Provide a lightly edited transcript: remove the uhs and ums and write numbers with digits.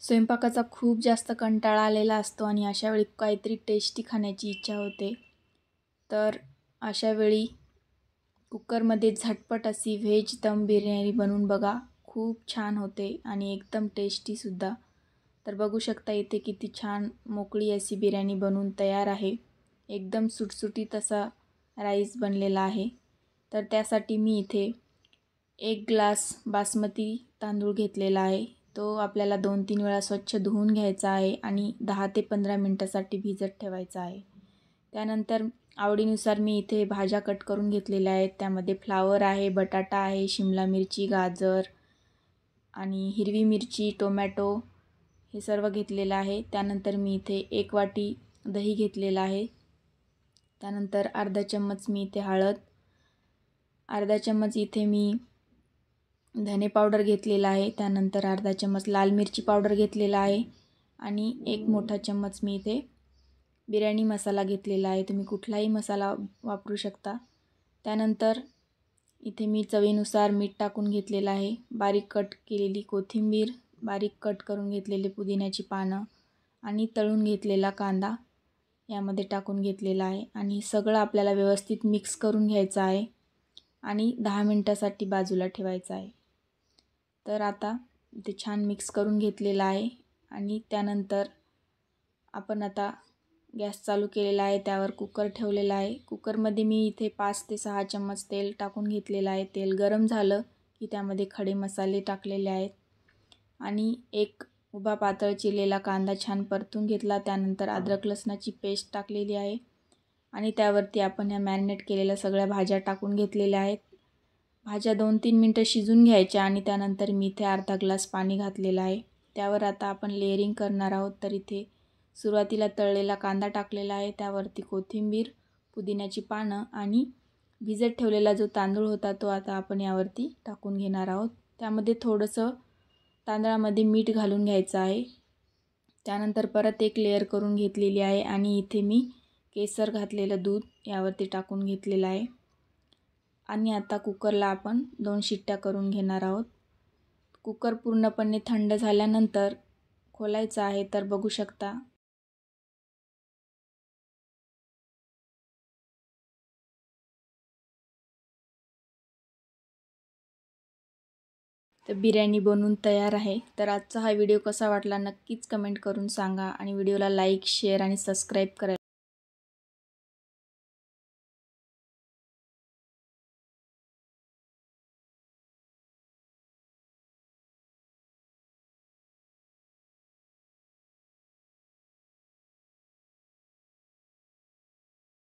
स्वयंपाकाचा खूप जास्त कंटाळा आलेला असतो आणि अशा वेळी काहीतरी टेस्टी खाण्याची इच्छा होते. तर अशा वेळी कुकरमध्ये झटपट अशी व्हेज दम बिर्याणी बनवून बघा. खूप छान होते आणि एकदम टेस्टीसुद्धा. तर बघू शकता इथे किती छान मोकळी अशी बिर्याणी बनवून तयार आहे. एकदम सुटसुटीत असा राईस बनलेला आहे. तर त्यासाठी मी इथे 1 ग्लास बासमती तांदूळ घेतलेला आहे. तो आपल्याला 2-3 वेळा स्वच्छ धुवून घ्यायचा आहे आणि 10 ते 15 मिनटासाठी भिजत ठेवायचा आहे. त्यानंतर आवडीनुसार मी इथे भाज्या कट करून घेतलेल्या आहेत. त्यामध्ये फ्लावर आहे, बटाटा आहे, शिमला मिरची, गाजर आणि हिरवी मिरची, टोमॅटो हे सर्व घेतलेलं आहे. त्यानंतर मी इथे 1 वाटी दही घेतलेलं आहे. त्यानंतर अर्धा चम्मच मी इथे हळद, अर्धा चम्मच इथे मी धने पावडर घेतलेला आहे. त्यानंतर अर्धा चम्मच लाल मिरची पावडर घेतलेला आहे आणि 1 मोठा चम्मच मी इथे बिर्याणी मसाला घेतलेला आहे. तुम्ही कुठलाही मसाला वापरू शकता. त्यानंतर इथे मी चवीनुसार मीठ टाकून घेतलेलं आहे. बारीक कट केलेली कोथिंबीर, बारीक कट करून घेतलेले पुदिन्याची पानं आणि तळून घेतलेला कांदा यामध्ये टाकून घेतलेला आहे आणि सगळं आपल्याला व्यवस्थित मिक्स करून घ्यायचं आहे आणि 10 मिनटासाठी बाजूला ठेवायचं आहे. तर आता ते छान मिक्स करून घेतलेलं आहे आणि त्यानंतर आपण आता गॅस चालू केलेला आहे. त्यावर कुकर ठेवलेला आहे. कुकरमध्ये मी इथे 5 ते 6 चम्मच तेल टाकून घेतलेलं आहे. तेल गरम झालं की त्यामध्ये खडे मसाले टाकलेले आहेत आणि एक उभा पातळ चिरलेला कांदा छान परतून घेतला. त्यानंतर अद्रक लसणाची पेस्ट टाकलेली आहे आणि त्यावरती आपण ह्या मॅरिनेट केलेल्या सगळ्या भाज्या टाकून घेतलेल्या आहेत. भाज्या 2-3 मिनटं शिजून घ्यायच्या आणि त्यानंतर मी इथे अर्धा ग्लास पाणी घातलेलं आहे. त्यावर आता आपण लेअरिंग करणार आहोत. तर इथे सुरुवातीला तळलेला कांदा टाकलेला आहे. त्यावरती कोथिंबीर, पुदिन्याची पानं आणि भिजत ठेवलेला जो तांदूळ होता तो आता आपण यावरती टाकून घेणार आहोत. त्यामध्ये थोडंसं तांदळामध्ये मीठ घालून घ्यायचं आहे. त्यानंतर परत एक लेअर करून घेतलेली आहे आणि इथे मी केसर घातलेलं दूध यावरती टाकून घेतलेलं आहे आणि आता कुकरला आपण 2 शिट्ट्या करून घेणार आहोत. कुकर पूर्णपणे थंड झाल्यानंतर खोलायचं आहे. तर बघू शकता तर बिर्याणी बनवून तयार आहे. तर आजचा हा व्हिडिओ कसा वाटला नक्कीच कमेंट करून सांगा आणि व्हिडिओला लाईक, शेअर आणि सबस्क्राईब करा.